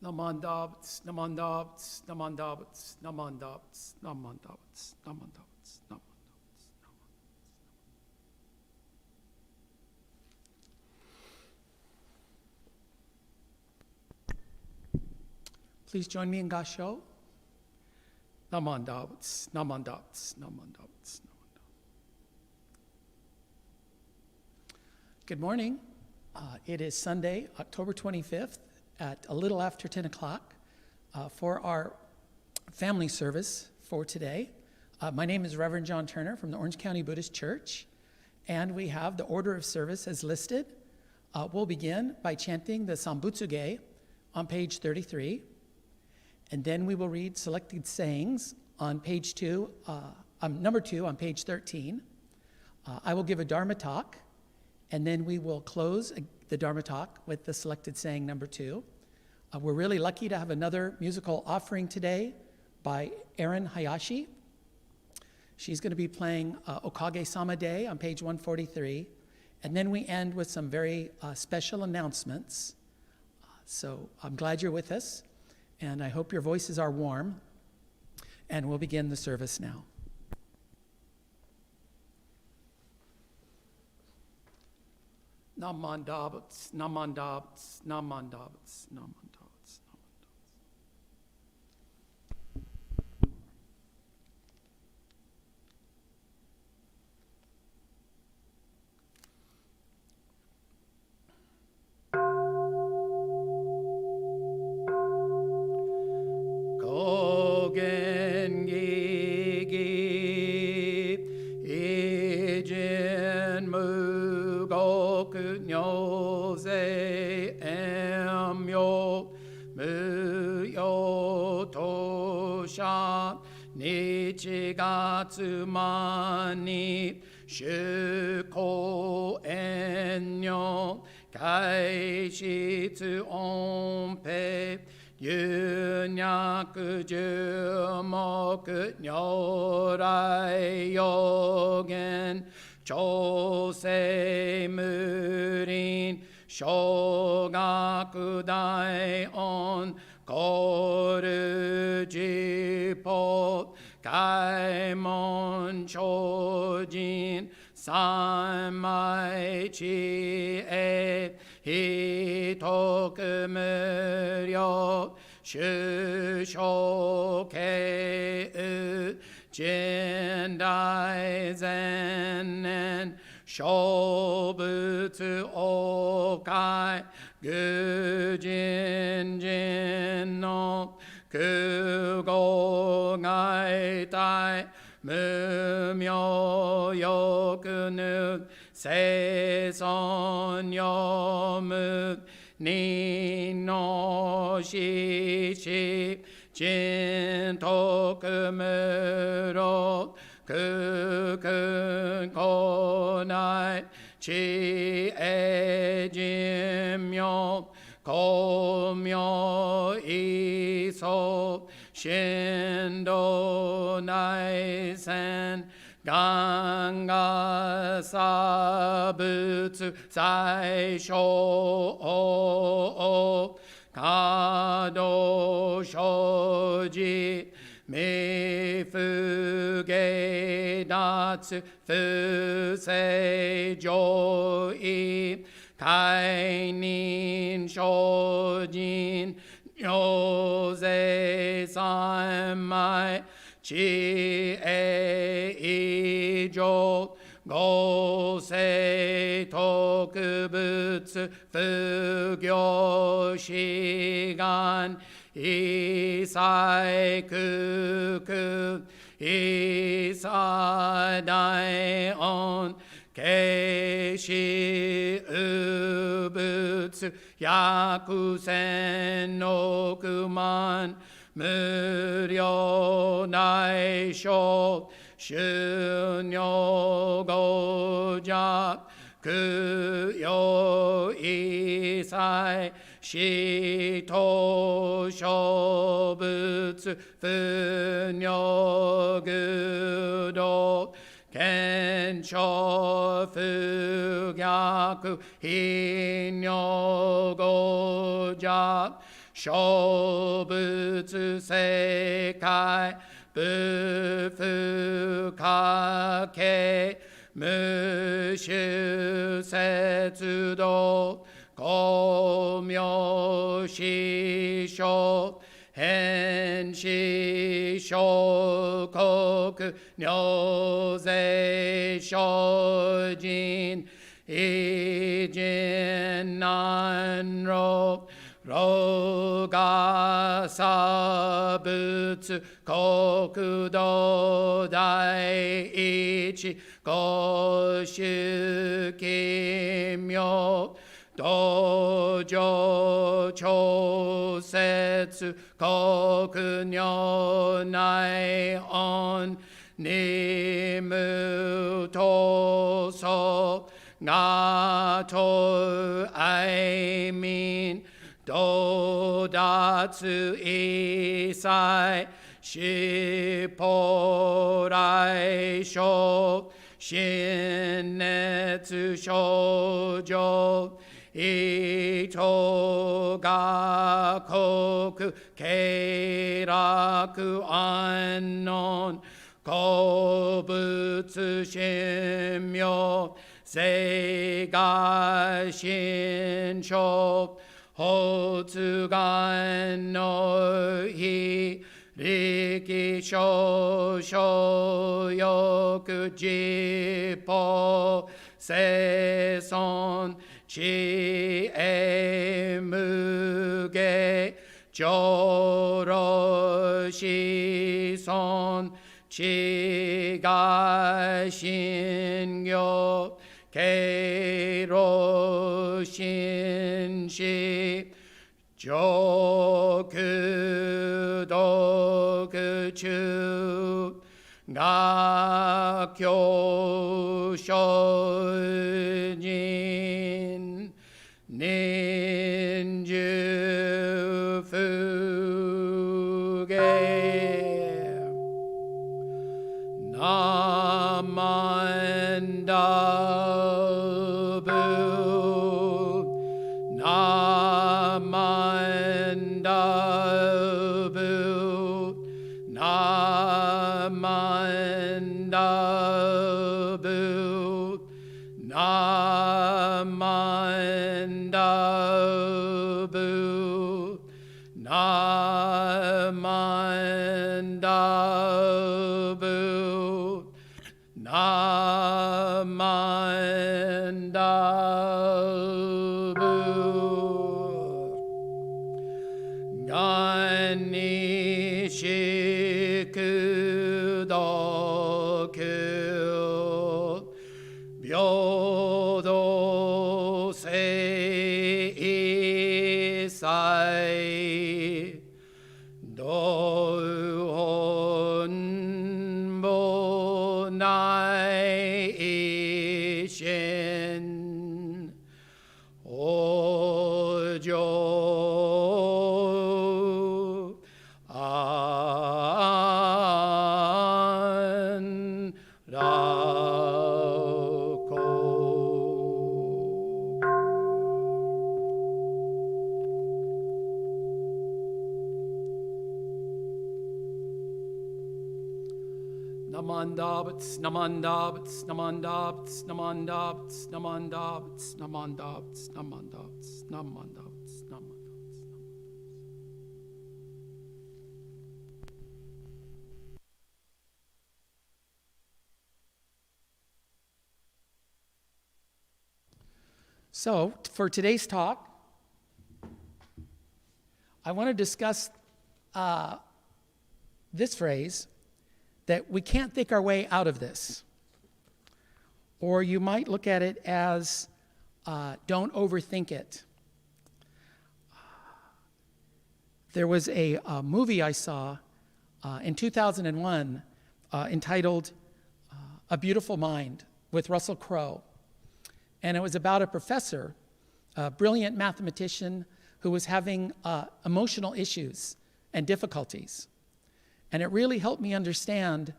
Namandabts, namandabts, namandabts, namandabts, namandabts, namandabts, namandabts. Please join me in Gasho. Namandabts, namandabts, namandabts, namandabts. Good morning. It is Sunday, October 25th at a little after 10 o'clock for our family service for today. My name is Reverend John Turner from the Orange County Buddhist Church, and we have the order of service as listed. We'll begin by chanting the Sambutsuge on page 33, and then we will read selected sayings on page number 2 on page 13. I will give a Dharma talk, and then we will close the Dharma talk with the selected saying number 2. We're really lucky to have another musical offering today by Erin Hayashi. She's going to be playing Okage-sama Day on page 143. And then we end with some very special announcements. So I'm glad you're with us, and I hope your voices are warm. And we'll begin the service now. Namandabats, namandabats, namandabats, namandabats, namandabats. Kogen gigi ijin mugoku nyose emyo muyo tosha nichigatsumani shuko enyo kaishitsu onpe yunyaku jumoku nyorai yogen chosei murin shogaku daion koru jipo kaimon chojin sanmai chi e hitoku muryo shushoke u jindai zennen shobutsu okai gujin jin no kugo gaitai mumyo yokunu seison yomu ni no shishi jin toku muro kukun konai chi e jimyo komyo iso shindo naisen ganga sabutsu saisho kado shoji mifuge datsu fusei joi kainin shojin nyose sanmai chi e ijo gosei tokubutsu fugyo shigan isai kuku isai daion keishi ubutsu yakusen no kuman muryo naisho shunyo gojak kuyo isai shito shobutsu funyo gudo kensho fugyaku hinyo gojak 小仏世界不不可計無種節道公明師匠変死小国尿税精進異人難路老が差仏国土第一公主奇妙道場調節国如内音に無闘争がと愛民道達一切四方来生新熱症状糸が国経楽安穏古物神妙世が心象発願の日力少々欲自法生存知恵無下上路子孫知が信行経路心死上空読中が教書人年中不芸ナマンダブナマンダブナマンダブナマンダブナマンダブナマンダブがんにしくどく平等性一切道本母内一心往生安楽Namandabats, namandabats, namandabats, namandabats, namandabats, namandabats, namandabats, namandabats, namandabats. So, for today's talk, I want to discuss this phrase, that we can't think our way out of this. Or you might look at it as, don't overthink it. There was a movie I saw in 2001 entitled A Beautiful Mind with Russell Crowe. And it was about a professor, a brilliant mathematician who was having emotional issues and difficulties. And it really helped me understand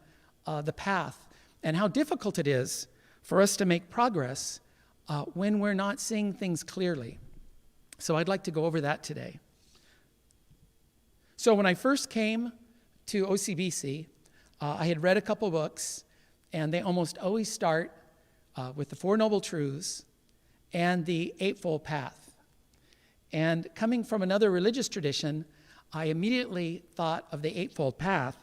the path and how difficult it is for us to make progress when we're not seeing things clearly. So I'd like to go over that today. So when I first came to OCBC, I had read a couple books, and they almost always start with the Four Noble Truths and the Eightfold Path. And coming from another religious tradition, I immediately thought of the Eightfold Path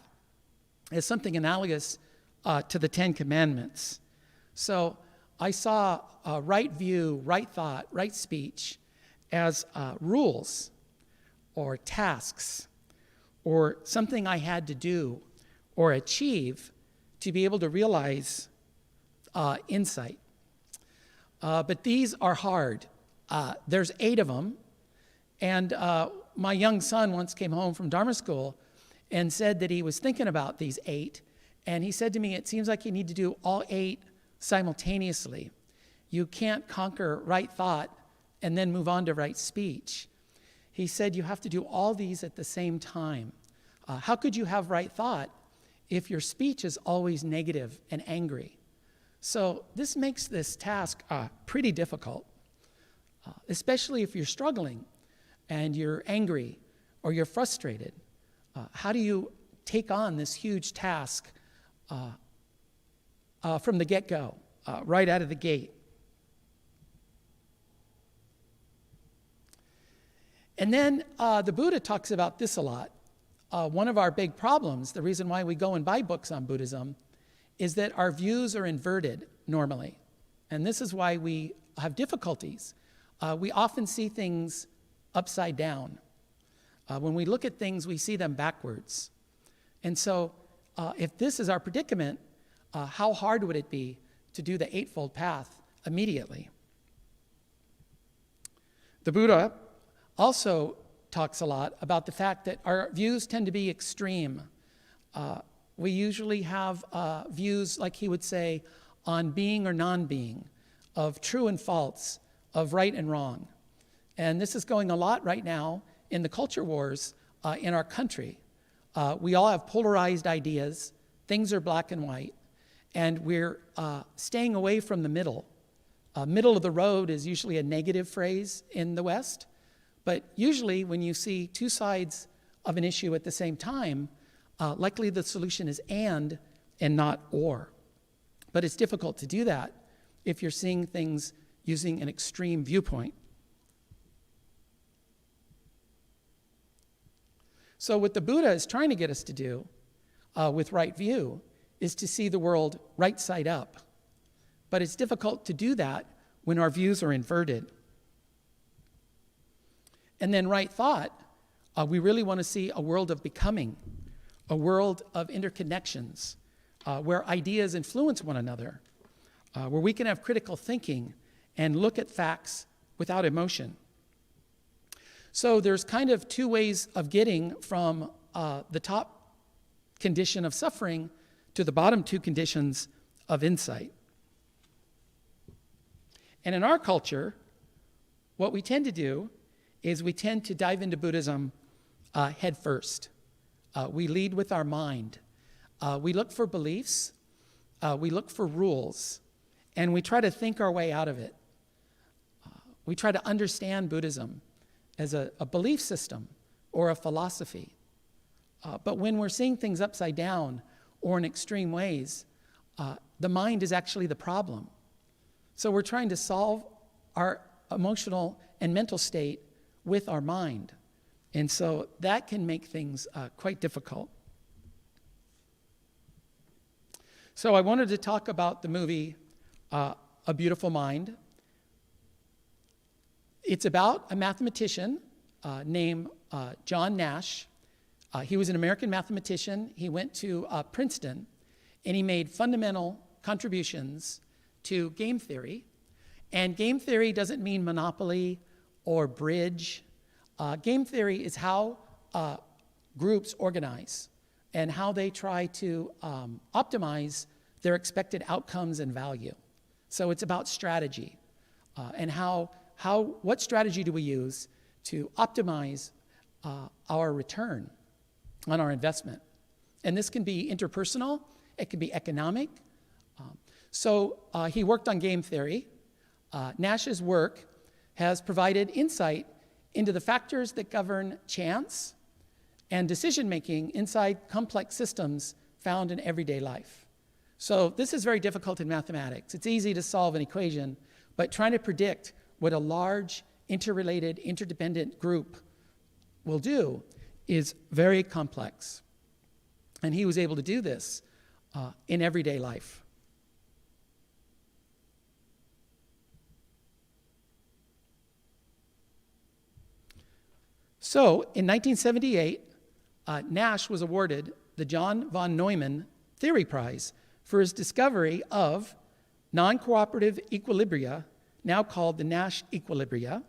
as something analogous to the Ten Commandments. So I saw right view, right thought, right speech as rules or tasks or something I had to do or achieve to be able to realize insight. But these are hard. There's 8 of them. And my young son once came home from Dharma school and said that he was thinking about these 8. And he said to me, it seems like you need to do all 8 simultaneously. You can't conquer right thought and then move on to right speech. He said you have to do all these at the same time. How could you have right thought if your speech is always negative and angry? So this makes this task pretty difficult, especially if you're struggling and you're angry or you're frustrated. How do you take on this huge task from the get-go, right out of the gate? And then the Buddha talks about this a lot. One of our big problems, the reason why we go and buy books on Buddhism, is that our views are inverted normally. And this is why we have difficulties. We often see things upside down. When we look at things, we see them backwards. And so if this is our predicament, how hard would it be to do the Eightfold Path immediately? The Buddha also talks a lot about the fact that our views tend to be extreme. We usually have views, like he would say, on being or non-being, of true and false, of right and wrong. And this is going a lot right now in the culture wars in our country. We all have polarized ideas. Things are black and white. And we're staying away from the middle. Middle of the road is usually a negative phrase in the West. But usually when you see 2 sides of an issue at the same time, likely the solution is and not or. But it's difficult to do that if you're seeing things using an extreme viewpoint. So what the Buddha is trying to get us to do with right view is to see the world right side up. But it's difficult to do that when our views are inverted. And then right thought, we really want to see a world of becoming, a world of interconnections, where ideas influence one another, where we can have critical thinking and look at facts without emotion. So there's kind of 2 ways of getting from the top condition of suffering to the bottom 2 conditions of insight. And in our culture, what we tend to do is we tend to dive into Buddhism head first. We lead with our mind. We look for beliefs, we look for rules, and we try to think our way out of it. We try to understand Buddhism as a belief system or a philosophy. But when we're seeing things upside down or in extreme ways, the mind is actually the problem. So we're trying to solve our emotional and mental state with our mind. And so that can make things quite difficult. So I wanted to talk about the movie A Beautiful Mind. It's about a mathematician named John Nash. He was an American mathematician. He went to Princeton, and he made fundamental contributions to game theory. And game theory doesn't mean monopoly or bridge. Game theory is how groups organize and how they try to optimize their expected outcomes and value. So it's about strategy and what strategy do we use to optimize our return on our investment. And this can be interpersonal, it can be economic. So he worked on game theory. Nash's work has provided insight into the factors that govern chance, and decision-making inside complex systems found in everyday life. So this is very difficult in mathematics. It's easy to solve an equation, but trying to predict what a large, interrelated, interdependent group will do is very complex. And he was able to do this in everyday life. So in 1978, Nash was awarded the John von Neumann Theory Prize for his discovery of non-cooperative equilibria, now called the Nash equilibria.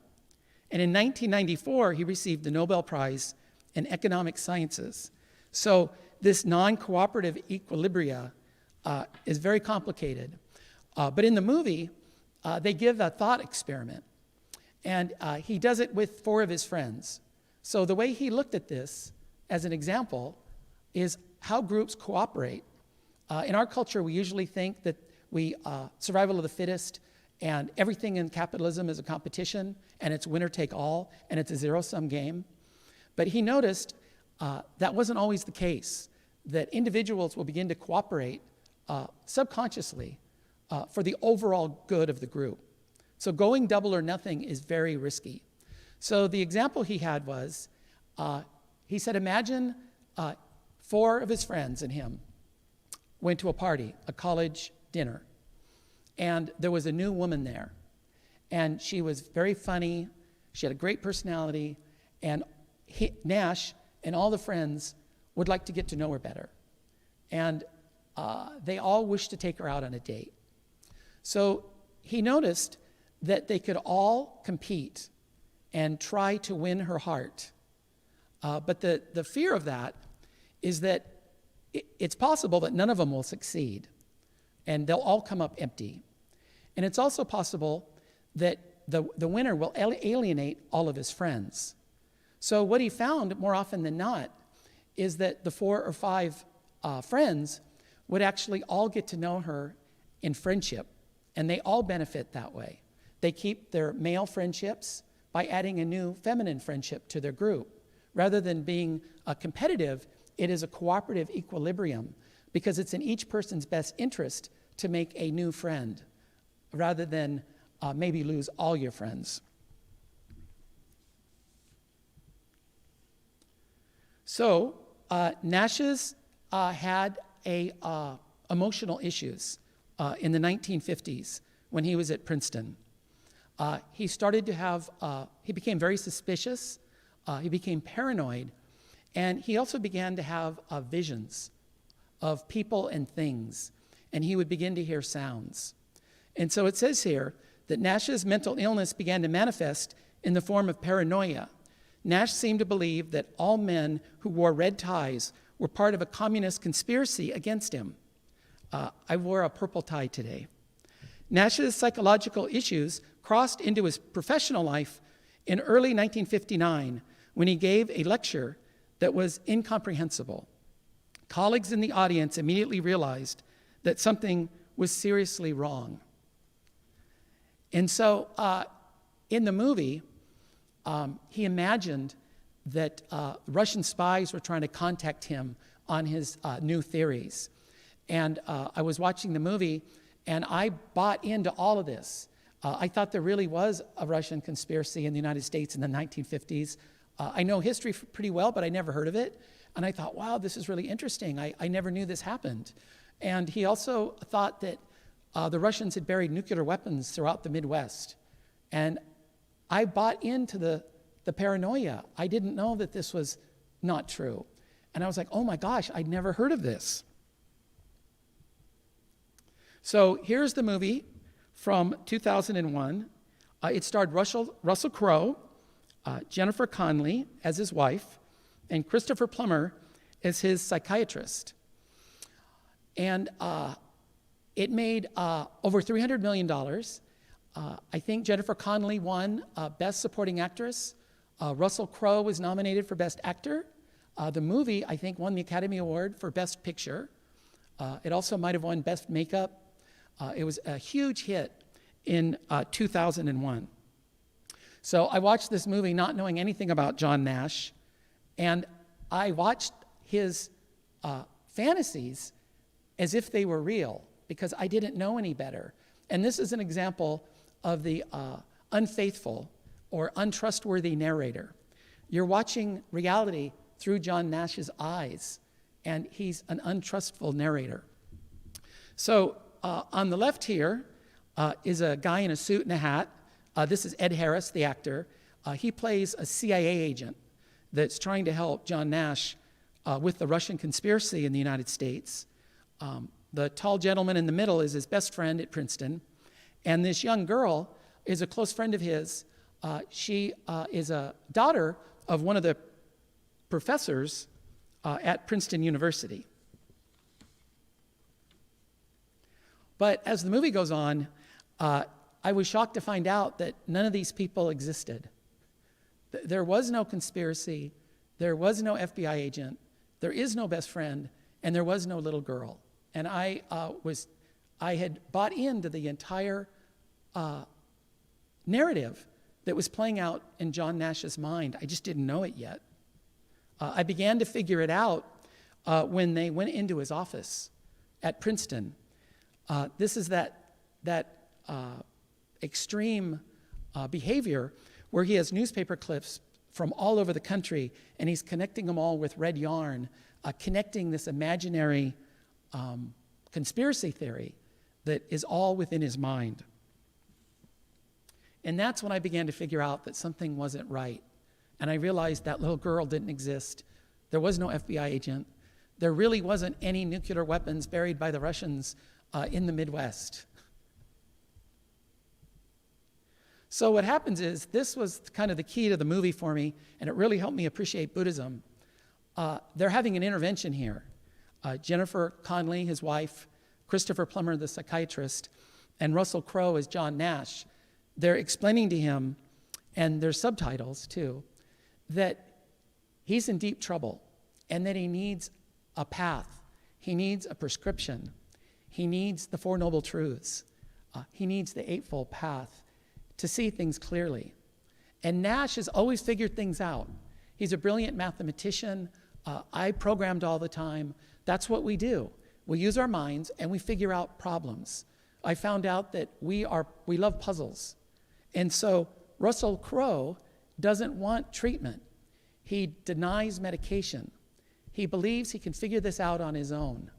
And in 1994, he received the Nobel Prize in Economic Sciences. So this non-cooperative equilibria is very complicated. But in the movie, they give a thought experiment. And he does it with 4 of his friends. So the way he looked at this, as an example, is how groups cooperate. In our culture, we usually think that survival of the fittest, and everything in capitalism is a competition, and it's winner take all, and it's a zero-sum game. But he noticed that wasn't always the case, that individuals will begin to cooperate subconsciously for the overall good of the group. So going double or nothing is very risky. So the example he had was, he said, imagine 4 of his friends and him went to a party, a college dinner, and there was a new woman there. And she was very funny, she had a great personality, and Nash and all the friends would like to get to know her better. And they all wished to take her out on a date. So he noticed that they could all compete and try to win her heart. But the fear of that is that it's possible that none of them will succeed, and they'll all come up empty. And it's also possible that the winner will alienate all of his friends. So what he found more often than not is that the 4 or 5 friends would actually all get to know her in friendship, and they all benefit that way. They keep their male friendships by adding a new feminine friendship to their group. Rather than being competitive, it is a cooperative equilibrium, because it's in each person's best interest to make a new friend, rather than maybe lose all your friends. So Nash's had emotional issues in the 1950s when he was at Princeton. He started to have, he became very suspicious, he became paranoid, and he also began to have visions of people and things, and he would begin to hear sounds. And so it says here that Nash's mental illness began to manifest in the form of paranoia. Nash seemed to believe that all men who wore red ties were part of a communist conspiracy against him. I wore a purple tie today. Nash's psychological issues crossed into his professional life in early 1959 when he gave a lecture that was incomprehensible. Colleagues in the audience immediately realized that something was seriously wrong. And so in the movie, he imagined that Russian spies were trying to contact him on his new theories. And I was watching the movie, and I bought into all of this. I thought there really was a Russian conspiracy in the United States in the 1950s. I know history pretty well, but I never heard of it. And I thought, wow, this is really interesting. I never knew this happened. And he also thought that the Russians had buried nuclear weapons throughout the Midwest. And I bought into the paranoia. I didn't know that this was not true. And I was like, oh my gosh, I'd never heard of this. So here's the movie from 2001. It starred Russell Crowe, Jennifer Connelly as his wife, and Christopher Plummer as his psychiatrist. And it made over $300 million. I think Jennifer Connelly won Best Supporting Actress. Russell Crowe was nominated for Best Actor. The movie, I think, won the Academy Award for Best Picture. It also might have won Best Makeup. It was a huge hit in 2001. So I watched this movie not knowing anything about John Nash, and I watched his fantasies as if they were real because I didn't know any better. And this is an example of the unfaithful or untrustworthy narrator. You're watching reality through John Nash's eyes, and he's an untrustful narrator. So on the left here is a guy in a suit and a hat. This is Ed Harris, the actor. He plays a CIA agent that's trying to help John Nash with the Russian conspiracy in the United States. The tall gentleman in the middle is his best friend at Princeton. And this young girl is a close friend of his. She is a daughter of one of the professors at Princeton University. But as the movie goes on, I was shocked to find out that none of these people existed. There was no conspiracy, there was no FBI agent, there is no best friend, and there was no little girl. And I had bought into the entire narrative that was playing out in John Nash's mind. I just didn't know it yet. I began to figure it out when they went into his office at Princeton. This is that extreme behavior where he has newspaper clips from all over the country, and he's connecting them all with red yarn, connecting this imaginary conspiracy theory that is all within his mind. And that's when I began to figure out that something wasn't right. And I realized that little girl didn't exist. There was no FBI agent. There really wasn't any nuclear weapons buried by the Russians in the Midwest. So what happens is, this was kind of the key to the movie for me, and it really helped me appreciate Buddhism. They're having an intervention here. Jennifer Connelly, his wife, Christopher Plummer, the psychiatrist, and Russell Crowe as John Nash, they're explaining to him, and there's subtitles too, that he's in deep trouble and that he needs a path. He needs a prescription. He needs the Four Noble Truths. He needs the Eightfold Path to see things clearly. And Nash has always figured things out. He's a brilliant mathematician. I programmed all the time. That's what we do. We use our minds and we figure out problems. I found out that we love puzzles. And so Russell Crowe doesn't want treatment. He denies medication. He believes he can figure this out on his own.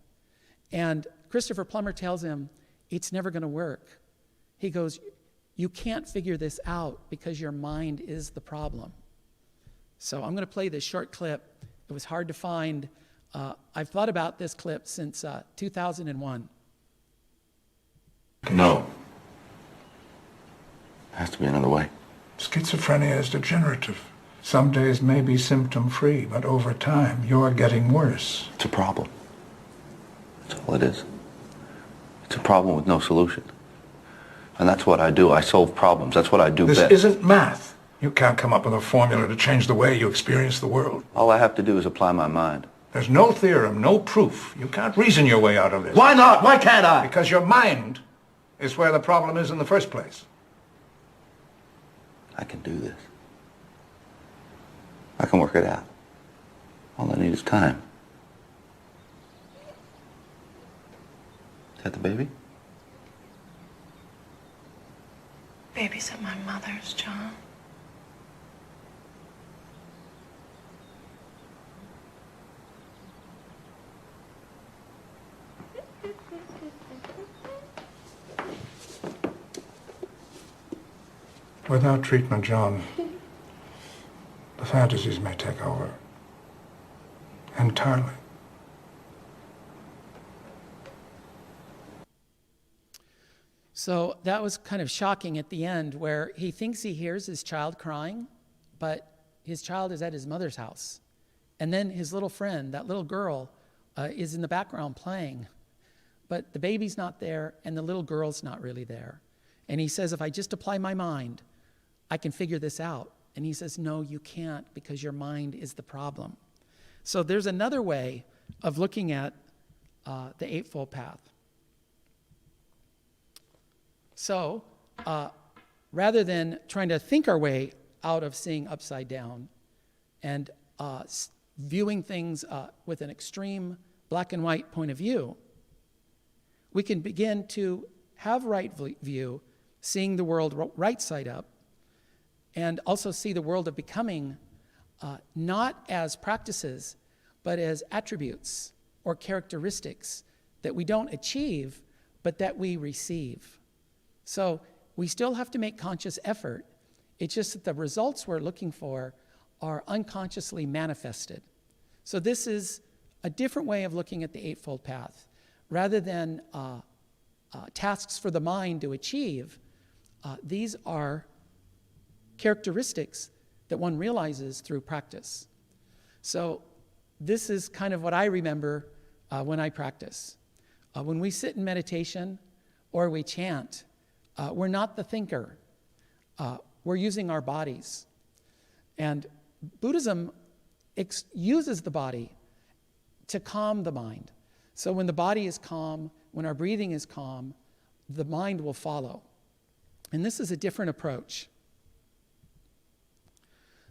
And Christopher Plummer tells him, it's never going to work. He goes, you can't figure this out because your mind is the problem. So I'm going to play this short clip. It was hard to find. I've thought about this clip since 2001. No. Has to be another way. Schizophrenia is degenerative. Some days may be symptom-free, but over time, you're getting worse. It's a problem. That's all it is. It's a problem with no solution. And that's what I do. I solve problems. That's what I do best. This isn't math. You can't come up with a formula to change the way you experience the world. All I have to do is apply my mind. There's no theorem, no proof. You can't reason your way out of this. Why not? Why can't I? Because your mind is where the problem is in the first place. I can do this. I can work it out. All I need is time. Is that the baby? Baby's at my mother's, John. Without treatment, John, the fantasies may take over. Entirely. So that was kind of shocking at the end, where he thinks he hears his child crying, but his child is at his mother's house. And then his little friend, that little girl, is in the background playing. But the baby's not there, and the little girl's not really there. And he says, if I just apply my mind, I can figure this out. And he says, no, you can't, because your mind is the problem. So there's another way of looking at the Eightfold Path. So rather than trying to think our way out of seeing upside down and viewing things with an extreme black and white point of view, we can begin to have right view, seeing the world right side up, and also see the world of becoming not as practices, but as attributes or characteristics that we don't achieve, but that we receive. So we still have to make conscious effort. It's just that the results we're looking for are unconsciously manifested. So this is a different way of looking at the Eightfold Path. Rather than tasks for the mind to achieve, these are characteristics that one realizes through practice. So this is kind of what I remember when I practice. When we sit in meditation or we chant, we're not the thinker. We're using our bodies. And Buddhism uses the body to calm the mind. So when the body is calm, when our breathing is calm, the mind will follow. And this is a different approach.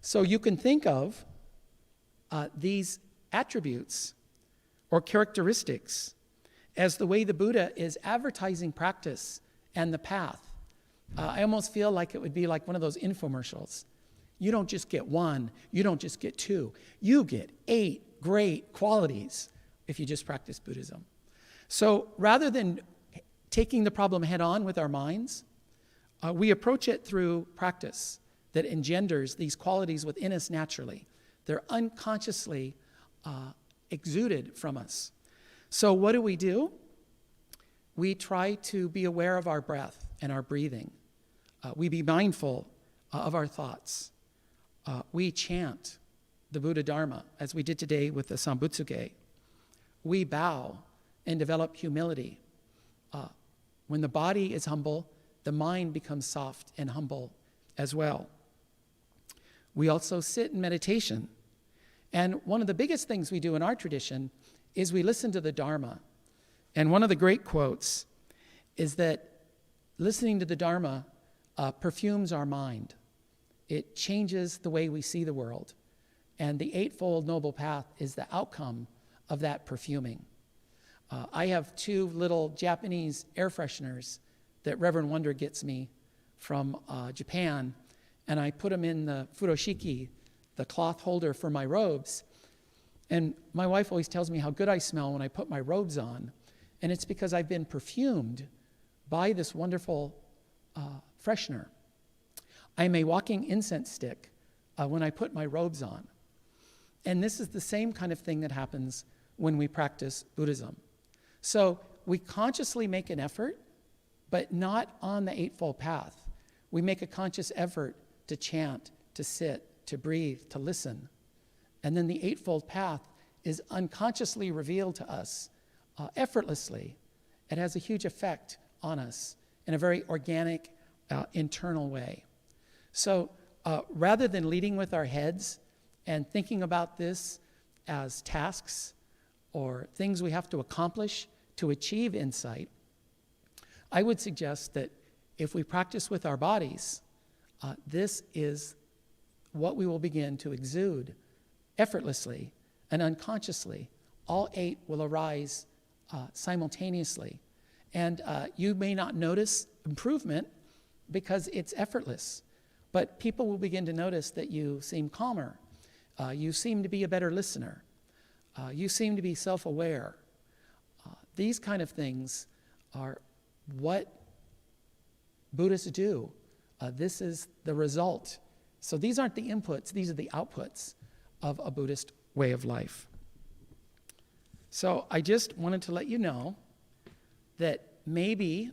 So you can think of these attributes or characteristics as the way the Buddha is advertising practice and the path. I almost feel like it would be like one of those infomercials. You don't just get one, you don't just get two, you get 8 great qualities if you just practice Buddhism. So rather than taking the problem head on with our minds, we approach it through practice that engenders these qualities within us naturally. They're unconsciously exuded from us. So what do? We try to be aware of our breath and our breathing. We be mindful of our thoughts. We chant the Buddha Dharma, as we did today with the Sambutsuge. We bow and develop humility. When the body is humble, the mind becomes soft and humble as well. We also sit in meditation. And one of the biggest things we do in our tradition is we listen to the Dharma. And one of the great quotes is that listening to the Dharma perfumes our mind. It changes the way we see the world. And the Eightfold Noble Path is the outcome of that perfuming. I have 2 little Japanese air fresheners that Reverend Wonder gets me from Japan, and I put them in the furoshiki, the cloth holder for my robes. And my wife always tells me how good I smell when I put my robes on, and it's because I've been perfumed by this wonderful freshener. I'm a walking incense stick when I put my robes on. And this is the same kind of thing that happens when we practice Buddhism. So we consciously make an effort, but not on the Eightfold Path. We make a conscious effort to chant, to sit, to breathe, to listen. And then the Eightfold Path is unconsciously revealed to us effortlessly. It has a huge effect on us in a very organic, internal way. So rather than leading with our heads and thinking about this as tasks or things we have to accomplish to achieve insight, I would suggest that if we practice with our bodies, this is what we will begin to exude effortlessly and unconsciously. All 8 will arise simultaneously. And you may not notice improvement because it's effortless, but people will begin to notice that you seem calmer. You seem to be a better listener. You seem to be self-aware. These kind of things are what Buddhists do. This is the result. So these aren't the inputs, these are the outputs of a Buddhist way of life. So I just wanted to let you know that maybe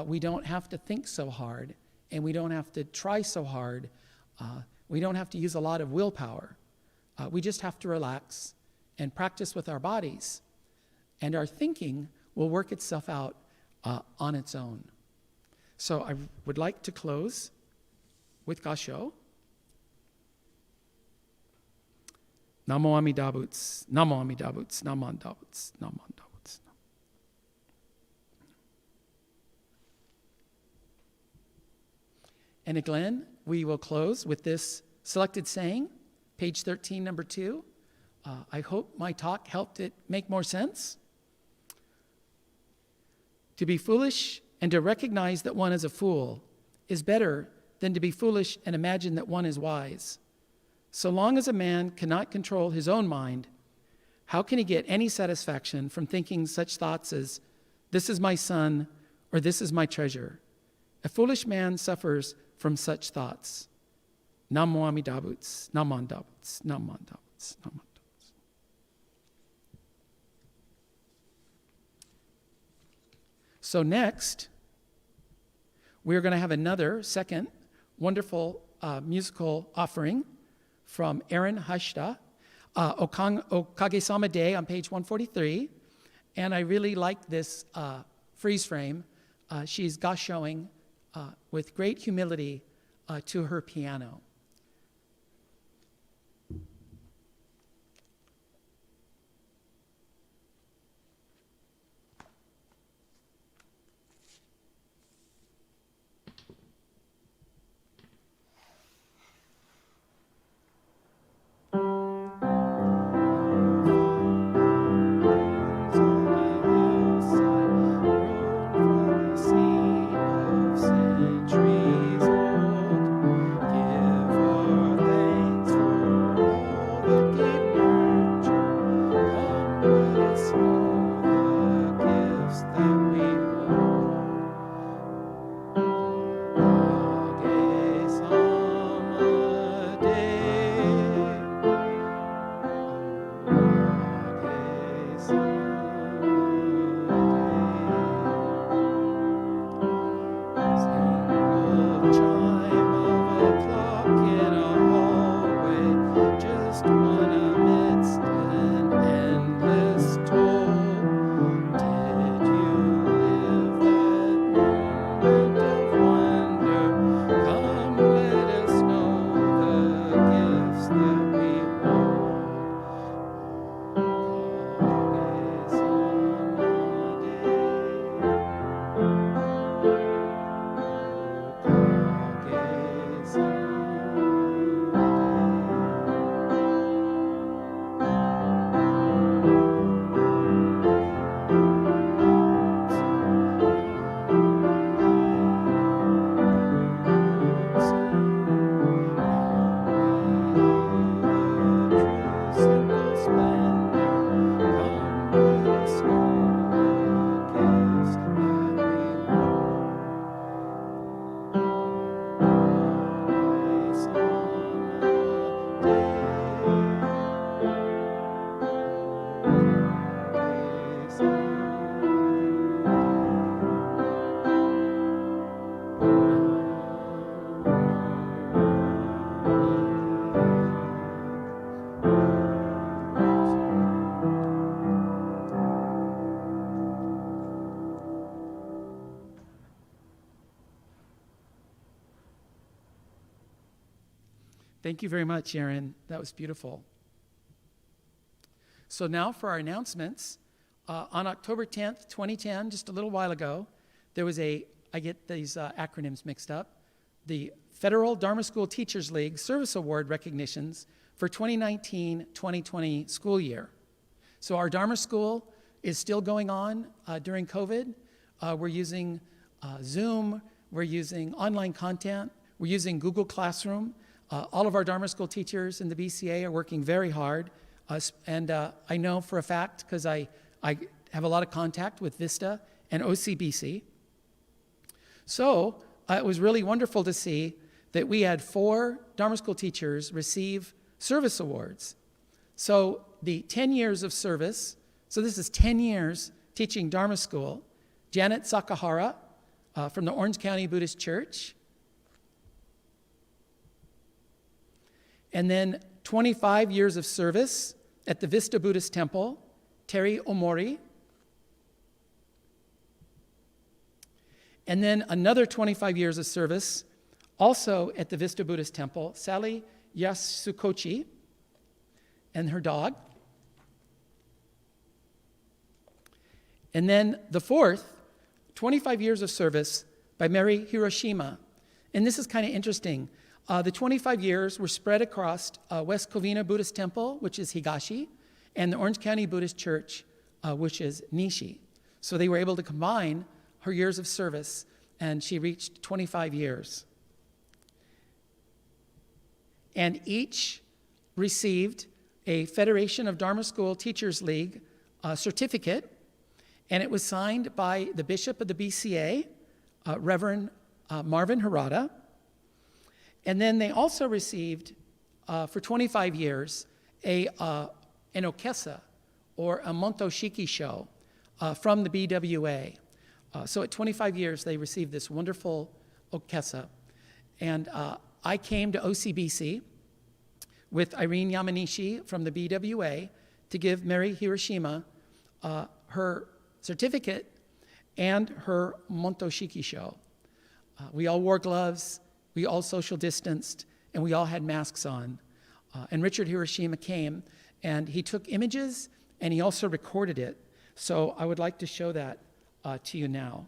we don't have to think so hard and we don't have to try so hard. We don't have to use a lot of willpower. We just have to relax and practice with our bodies, and our thinking will work itself out on its own. So I would like to close with Gasho. Namo Amida Butsu, Namo Amida Butsu, Namo Amida Butsu, Namo Amida Butsu. And again, we will close with this selected saying, page 13, number 2. I hope my talk helped it make more sense. To be foolish and to recognize that one is a fool is better than to be foolish and imagine that one is wise. So long as a man cannot control his own mind, how can he get any satisfaction from thinking such thoughts as, this is my son, or this is my treasure? A foolish man suffers from such thoughts. Namo Amida Butsu, Namanda Butsu, Namanda Butsu, Namanda Butsu. So next, we're going to have another second wonderful musical offering from Erin Hashda, Okage-sama Day on page 143. And I really like this freeze frame. She's goshoing with great humility to her piano. Thank you very much, Erin. That was beautiful. So now for our announcements. On October 10th, 2010, just a little while ago, there was I get these acronyms mixed up, the Federal Dharma School Teachers League Service Award recognitions for 2019-2020 school year. So our Dharma School is still going on during COVID. We're using Zoom, we're using online content, we're using Google Classroom. All of our Dharma School teachers in the BCA are working very hard. And I know for a fact, because I have a lot of contact with Vista and OCBC. So it was really wonderful to see that we had 4 Dharma School teachers receive service awards. So the 10 years of service, so this is 10 years teaching Dharma School, Janet Sakahara from the Orange County Buddhist Church. And then 25 years of service at the Vista Buddhist Temple, Terry Omori. And then another 25 years of service, also at the Vista Buddhist Temple, Sally Yasukochi and her dog. And then the fourth, 25 years of service by Mary Hiroshima. And this is kind of interesting. The 25 years were spread across West Covina Buddhist Temple, which is Higashi, and the Orange County Buddhist Church, which is Nishi. So they were able to combine her years of service, and she reached 25 years. And each received a Federation of Dharma School Teachers League certificate, and it was signed by the Bishop of the BCA, Reverend Marvin Harada. And then they also received, for 25 years, an okesa, or a Montoshiki show, from the BWA. So at 25 years, they received this wonderful okesa. And I came to OCBC with Irene Yamanishi from the BWA to give Mary Hiroshima her certificate and her Montoshiki show. We all wore gloves, we all social distanced, and we all had masks on. And Richard Hiroshima came, and he took images, and he also recorded it. So I would like to show that to you now.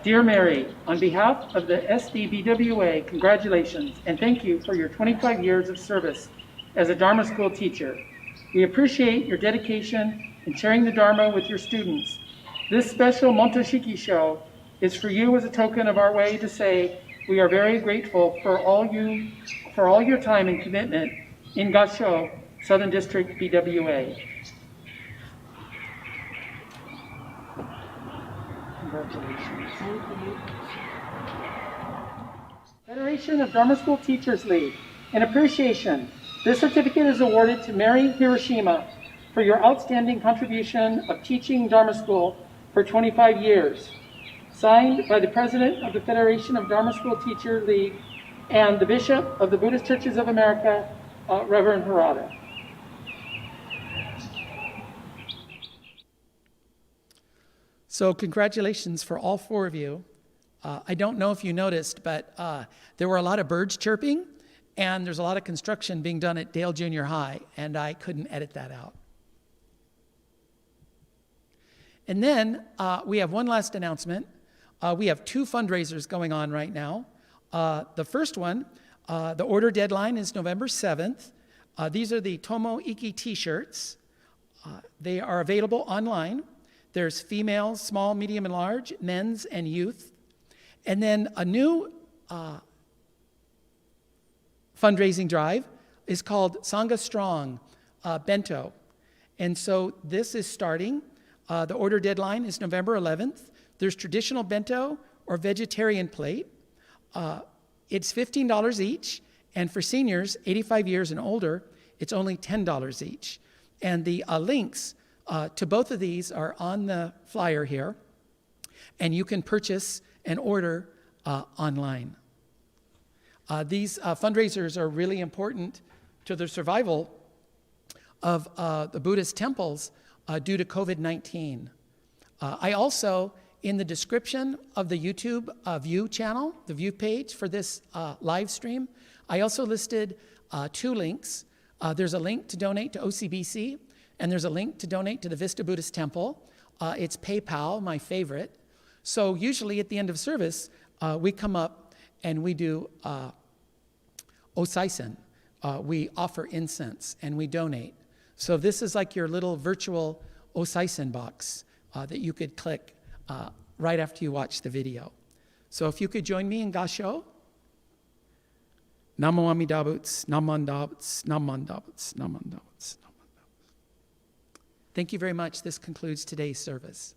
Dear Mary, on behalf of the SDBWA, congratulations and thank you for your 25 years of service as a Dharma school teacher. We appreciate your dedication in sharing the Dharma with your students. This special Montoshiki show is for you as a token of our way to say we are very grateful for all your time and commitment in Gasho, Southern District BWA. Congratulations. Federation of Dharma School Teachers League. In appreciation, this certificate is awarded to Mary Hiroshima for your outstanding contribution of teaching Dharma School for 25 years. Signed by the President of the Federation of Dharma School Teacher League and the Bishop of the Buddhist Churches of America, Reverend Harada. So congratulations for all four of you. I don't know if you noticed, but there were a lot of birds chirping, and there's a lot of construction being done at Dale Junior High, and I couldn't edit that out. And then we have one last announcement. We have two fundraisers going on right now. The first one, the order deadline is November 7th. These are the Tomo Iki t-shirts. They are available online. There's females, small, medium, and large, men's, and youth. And then a new fundraising drive is called Sangha Strong Bento. And so this is starting. The order deadline is November 11th. There's traditional bento or vegetarian plate. It's $15 each. And for seniors, 85 years and older, it's only $10 each. And the links to both of these are on the flyer here, and you can purchase and order online. These fundraisers are really important to the survival of the Buddhist temples due to COVID-19. I also, in the description of the YouTube view channel, the view page for this live stream, I also listed two links. There's a link to donate to OCBC, and there's a link to donate to the Vista Buddhist Temple. It's PayPal, my favorite. So usually at the end of service, we come up and we do osaisen. We offer incense and we donate. So this is like your little virtual osaisen box that you could click right after you watch the video. So if you could join me in Gasho. Namo Amida Butsu, Namanda Butsu, Namanda Butsu, Namanda Butsu. Thank you very much. This concludes today's service.